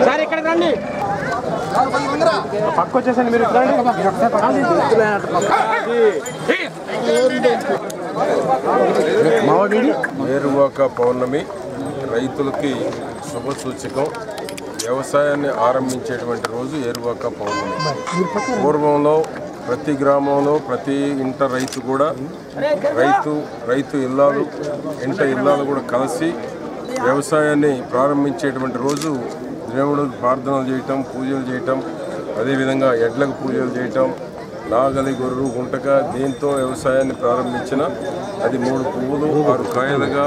Sir ఇక్కడ రండి, పక్క వచ్చేసండి మీరు. ఏరువాక పౌర్ణమి రైతులకి శుభ సూచకం. వ్యవసాయాన్ని ఆరంభించేటువంటి రోజు ఏరువాక పౌర్ణమి. పూర్వంలో ప్రతి గ్రామంలో ప్రతి ఇంట రైతు కూడా రైతు ఇల్లాలు ఇంట ఇల్లాలు కూడా కలిసి వ్యవసాయాన్ని ప్రారంభించేటువంటి రోజు దేవుడికి ప్రార్థనలు చేయటం, పూజలు చేయటం, అదేవిధంగా ఎడ్లకు పూజలు చేయటం, నాగలి, గొర్రు, గుంటక దీంతో వ్యవసాయాన్ని ప్రారంభించిన అది 3 పువ్వులు 6 కాయలుగా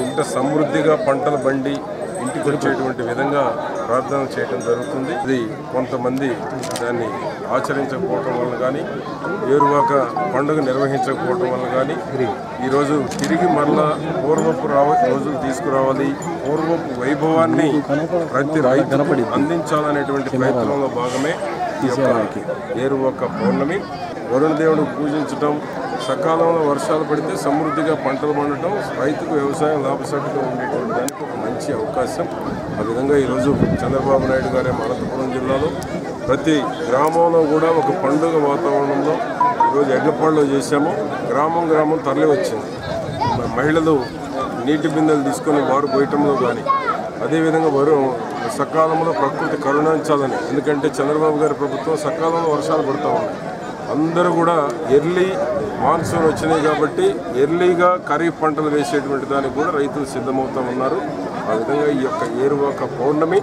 ఇంత సమృద్ధిగా పంటలు బండి ఇంటికి వచ్చేటువంటి విధంగా ప్రార్థన చేయడం జరుగుతుంది. ఇది కొంతమంది దాన్ని ఆచరించకపోవటం వల్ల కానీ, ఏరువాక పండుగ నిర్వహించకపోవటం వల్ల కానీ ఈరోజు తిరిగి మరలా పూర్వపు రోజులు తీసుకురావాలి, పూర్వపు వైభవాన్ని ప్రతి రైతుకు అందించాలనేటువంటి ప్రయత్నంలో భాగమే ఈ యొక్క ఏరువాక పౌర్ణమి. వరుణ దేవుడు పూజించడం, సకాలంలో వర్షాలు పడితే సమృద్ధిగా పంటలు పండటం, రైతుకు వ్యవసాయం లాభసాటిగా ఉండేటువంటి దానికి ఒక మంచి అవకాశం. ఆ విధంగా ఈరోజు చంద్రబాబు నాయుడు గారి అనంతపురం జిల్లాలో ప్రతి గ్రామంలో కూడా ఒక పండుగ వాతావరణంలో ఈరోజు ఎడ్లపాడులో చేశాము. గ్రామం తరలి వచ్చింది. మహిళలు నీటి బిందెలు తీసుకొని వారు పోయటంలో కానీ, అదేవిధంగా వారు సకాలంలో ప్రకృతి కరుణించాలని, ఎందుకంటే చంద్రబాబు గారి ప్రభుత్వం సకాలంలో వర్షాలు పడుతూ ఉన్నాయి. అందరూ కూడా ఎర్లీ మాన్సూన్ వచ్చినాయి కాబట్టి ఎర్లీగా ఖరీఫ్ పంటలు వేసేటువంటి దానికి కూడా రైతులు సిద్ధమవుతూ ఉన్నారు. ఆ విధంగా ఈ యొక్క ఏరువాక పౌర్ణమి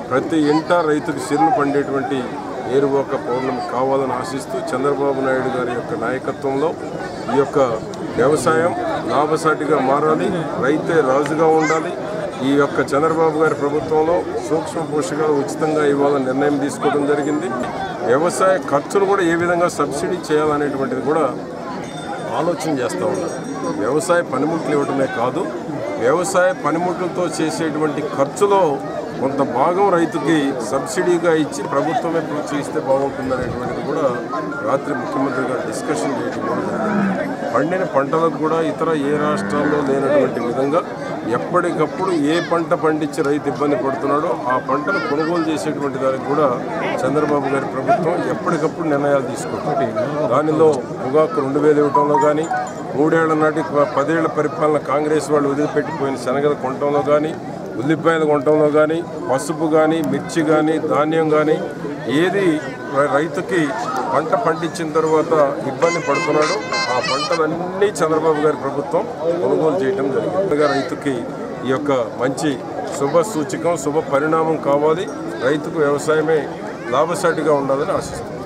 ప్రతి ఇంట రైతుకు సిరులు పండేటువంటి ఏరువాక పౌర్ణమి కావాలని ఆశిస్తూ చంద్రబాబు నాయుడు గారి యొక్క నాయకత్వంలో ఈ యొక్క వ్యవసాయం లాభసాటిగా మారాలి, రైతే రాజుగా ఉండాలి. ఈ యొక్క చంద్రబాబు గారి ప్రభుత్వంలో సూక్ష్మ పోషకాలు ఉచితంగా ఇవ్వాలని నిర్ణయం తీసుకోవడం జరిగింది. వ్యవసాయ ఖర్చులు కూడా ఏ విధంగా సబ్సిడీ చేయాలనేటువంటిది కూడా ఆలోచన చేస్తూ ఉన్నారు. వ్యవసాయ పనిముట్లు ఇవ్వడమే కాదు, వ్యవసాయ పనిముట్లతో చేసేటువంటి ఖర్చులో కొంత భాగం రైతుకి సబ్సిడీగా ఇచ్చి ప్రభుత్వమే ప్రోత్సహిస్తే బాగుంటుందనేటువంటిది కూడా రాత్రి ముఖ్యమంత్రి గారు డిస్కషన్ చేయడం కూడా జరిగింది. పండిన పంటలకు కూడా ఇతర ఏ రాష్ట్రాల్లో లేనటువంటి విధంగా ఎప్పటికప్పుడు ఏ పంట పండించి రైతు ఇబ్బంది పడుతున్నాడో ఆ పంటను కొనుగోలు చేసేటువంటి దానికి కూడా చంద్రబాబు గారి ప్రభుత్వం ఎప్పటికప్పుడు నిర్ణయాలు తీసుకుంటుంది. దానిలో పొగాకు 2000 ఇవ్వటంలో కానీ, 3 ఏళ్ల నాటి 10 ఏళ్ల పరిపాలన కాంగ్రెస్ వాళ్ళు వదిలిపెట్టిపోయిన శనగలు కొనటంలో కానీ, ఉల్లిపాయలు కొనటంలో కానీ, పసుపు కానీ, మిర్చి కానీ, ధాన్యం కానీ ఏది రైతుకి పంట పండించిన తర్వాత ఇబ్బంది పడుతున్నాడో ఆ పంటలన్నీ చంద్రబాబు గారి ప్రభుత్వం కొనుగోలు చేయడం జరిగింది. రైతుకి ఈ యొక్క మంచి శుభ సూచకం, శుభ పరిణామం కావాలి. రైతుకు వ్యవసాయమే లాభసాటిగా ఉండాలని ఆశిస్తున్నాం.